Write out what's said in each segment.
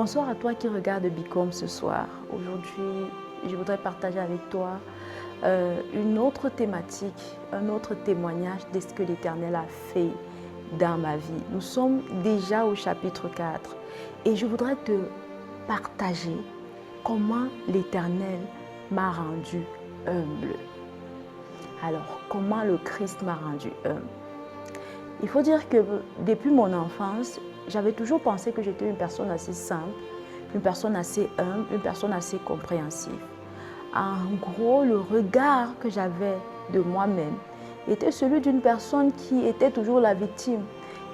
Bonsoir à toi qui regarde Bicom ce soir. Aujourd'hui, je voudrais partager avec toi une autre thématique, un autre témoignage de ce que l'Éternel a fait dans ma vie. Nous sommes déjà au chapitre 4 et je voudrais te partager comment l'Éternel m'a rendu humble. Alors, comment le Christ m'a rendu humble? Il faut dire que depuis mon enfance, j'avais toujours pensé que j'étais une personne assez simple, une personne assez humble, une personne assez compréhensive. En gros, le regard que j'avais de moi-même était celui d'une personne qui était toujours la victime,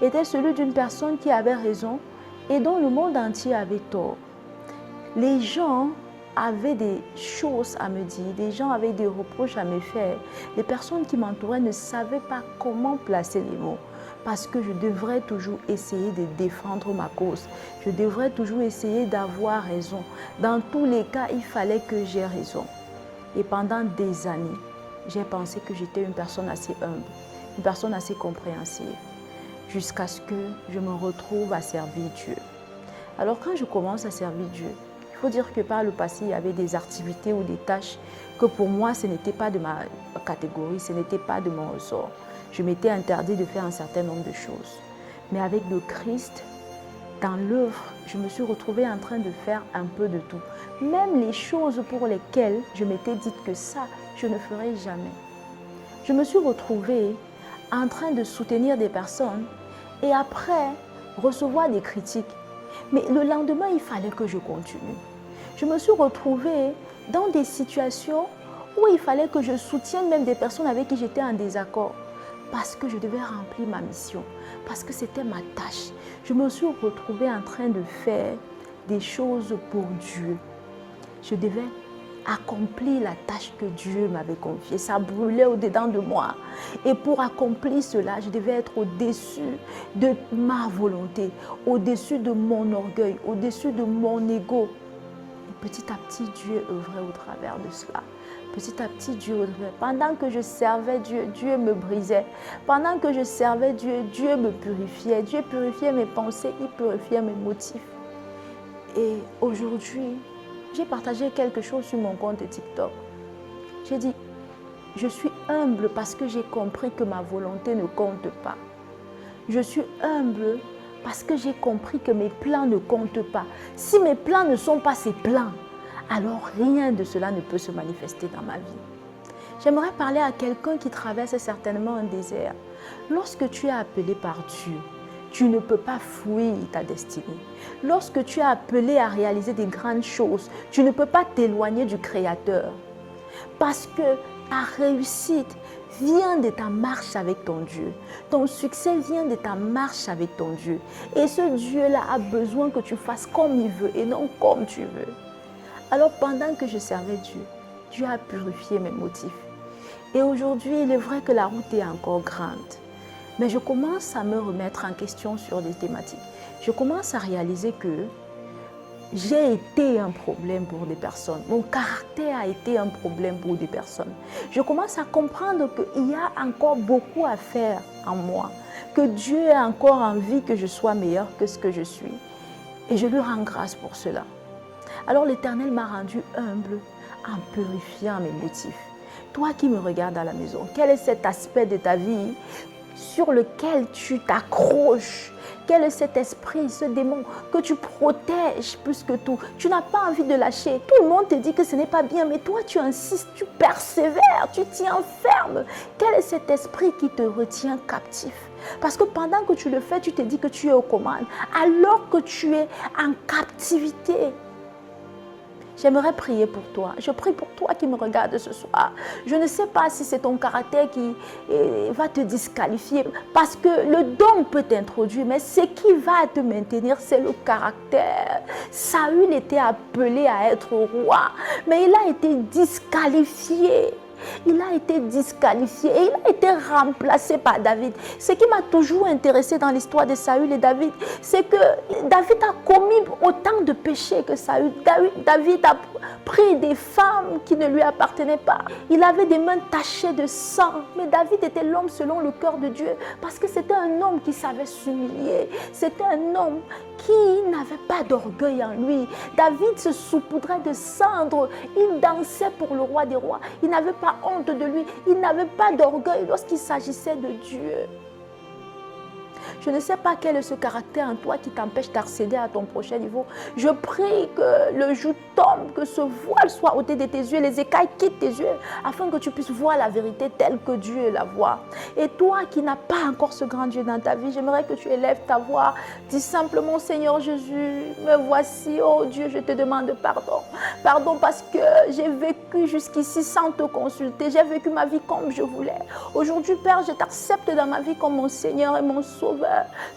était celui d'une personne qui avait raison et dont le monde entier avait tort. Les gens avaient des choses à me dire, des gens avaient des reproches à me faire. Les personnes qui m'entouraient ne savaient pas comment placer les mots. Parce que je devrais toujours essayer de défendre ma cause. Je devrais toujours essayer d'avoir raison. Dans tous les cas, il fallait que j'aie raison. Et pendant des années, j'ai pensé que j'étais une personne assez humble, une personne assez compréhensive, jusqu'à ce que je me retrouve à servir Dieu. Alors quand je commence à servir Dieu, il faut dire que par le passé, il y avait des activités ou des tâches que pour moi, ce n'était pas de ma catégorie, ce n'était pas de mon ressort. Je m'étais interdit de faire un certain nombre de choses. Mais avec le Christ, dans l'œuvre, je me suis retrouvée en train de faire un peu de tout. Même les choses pour lesquelles je m'étais dit que ça, je ne ferais jamais. Je me suis retrouvée en train de soutenir des personnes et après recevoir des critiques. Mais le lendemain, il fallait que je continue. Je me suis retrouvée dans des situations où il fallait que je soutienne même des personnes avec qui j'étais en désaccord. Parce que je devais remplir ma mission, parce que c'était ma tâche. Je me suis retrouvée en train de faire des choses pour Dieu. Je devais accomplir la tâche que Dieu m'avait confiée. Ça brûlait au-dedans de moi. Et pour accomplir cela, je devais être au-dessus de ma volonté, au-dessus de mon orgueil, au-dessus de mon ego. Et petit à petit, Dieu œuvrait au travers de cela. Petit à petit, Dieu œuvrait. Pendant que je servais Dieu, Dieu me brisait. Pendant que je servais Dieu, Dieu me purifiait. Dieu purifiait mes pensées, il purifiait mes motifs. Et aujourd'hui, j'ai partagé quelque chose sur mon compte TikTok. J'ai dit, je suis humble parce que j'ai compris que ma volonté ne compte pas. Je suis humble parce que j'ai compris que mes plans ne comptent pas. Si mes plans ne sont pas ces plans, alors rien de cela ne peut se manifester dans ma vie. J'aimerais parler à quelqu'un qui traverse certainement un désert. Lorsque tu es appelé par Dieu, tu ne peux pas fuir ta destinée. Lorsque tu es appelé à réaliser des grandes choses, tu ne peux pas t'éloigner du Créateur. Parce que ta réussite vient de ta marche avec ton Dieu. Ton succès vient de ta marche avec ton Dieu. Et ce Dieu-là a besoin que tu fasses comme il veut et non comme tu veux. Alors pendant que je servais Dieu, Dieu a purifié mes motifs. Et aujourd'hui, il est vrai que la route est encore grande. Mais je commence à me remettre en question sur des thématiques. Je commence à réaliser que j'ai été un problème pour des personnes. Mon caractère a été un problème pour des personnes. Je commence à comprendre qu'il y a encore beaucoup à faire en moi. Que Dieu a encore envie que je sois meilleure que ce que je suis. Et je lui rends grâce pour cela. Alors l'Éternel m'a rendu humble en purifiant mes motifs. Toi qui me regardes à la maison, quel est cet aspect de ta vie sur lequel tu t'accroches? Quel est cet esprit, ce démon que tu protèges plus que tout? Tu n'as pas envie de lâcher. Tout le monde te dit que ce n'est pas bien, mais toi tu insistes, tu persévères, tu t'y enfermes. Quel est cet esprit qui te retient captif? Parce que pendant que tu le fais, tu te dis que tu es aux commandes, alors que tu es en captivité. J'aimerais prier pour toi. Je prie pour toi qui me regarde ce soir. Je ne sais pas si c'est ton caractère qui va te disqualifier. Parce que le don peut t'introduire, mais ce qui va te maintenir, c'est le caractère. Saül était appelé à être roi, mais il a été disqualifié. Il a été disqualifié et il a été remplacé par David. Ce qui m'a toujours intéressé dans l'histoire de Saül et David, c'est que David a commis autant de péchés que Saül. David a pris des femmes qui ne lui appartenaient pas. Il avait des mains tachées de sang. Mais David était l'homme selon le cœur de Dieu parce que c'était un homme qui savait s'humilier. C'était un homme qui n'avait pas d'orgueil en lui. David se saupoudrait de cendres. Il dansait pour le roi des rois. Il n'avait pas honte de lui. Il n'avait pas d'orgueil lorsqu'il s'agissait de Dieu. Je ne sais pas quel est ce caractère en toi qui t'empêche d'accéder à ton prochain niveau. Je prie que le jour tombe, que ce voile soit ôté de tes yeux, les écailles quittent tes yeux, afin que tu puisses voir la vérité telle que Dieu la voit. Et toi qui n'as pas encore ce grand Dieu dans ta vie, j'aimerais que tu élèves ta voix. Dis simplement, Seigneur Jésus, me voici, oh Dieu, je te demande pardon. Pardon parce que j'ai vécu jusqu'ici sans te consulter. J'ai vécu ma vie comme je voulais. Aujourd'hui, Père, je t'accepte dans ma vie comme mon Seigneur et mon Sauveur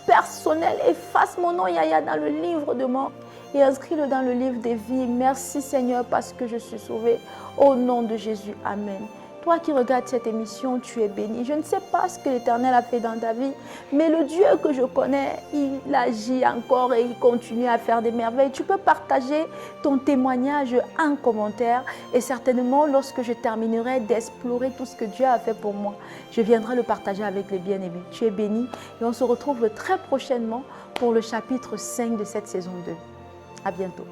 personnel. Efface mon nom, Yaya, dans le livre de mort et inscris-le dans le livre des vies. Merci, Seigneur, parce que je suis sauvée. Au nom de Jésus, Amen. Toi qui regardes cette émission, tu es béni. Je ne sais pas ce que l'Éternel a fait dans ta vie, mais le Dieu que je connais, il agit encore et il continue à faire des merveilles. Tu peux partager ton témoignage en commentaire et certainement, lorsque je terminerai d'explorer tout ce que Dieu a fait pour moi, je viendrai le partager avec les bien-aimés. Tu es béni et on se retrouve très prochainement pour le chapitre 5 de cette saison 2. À bientôt.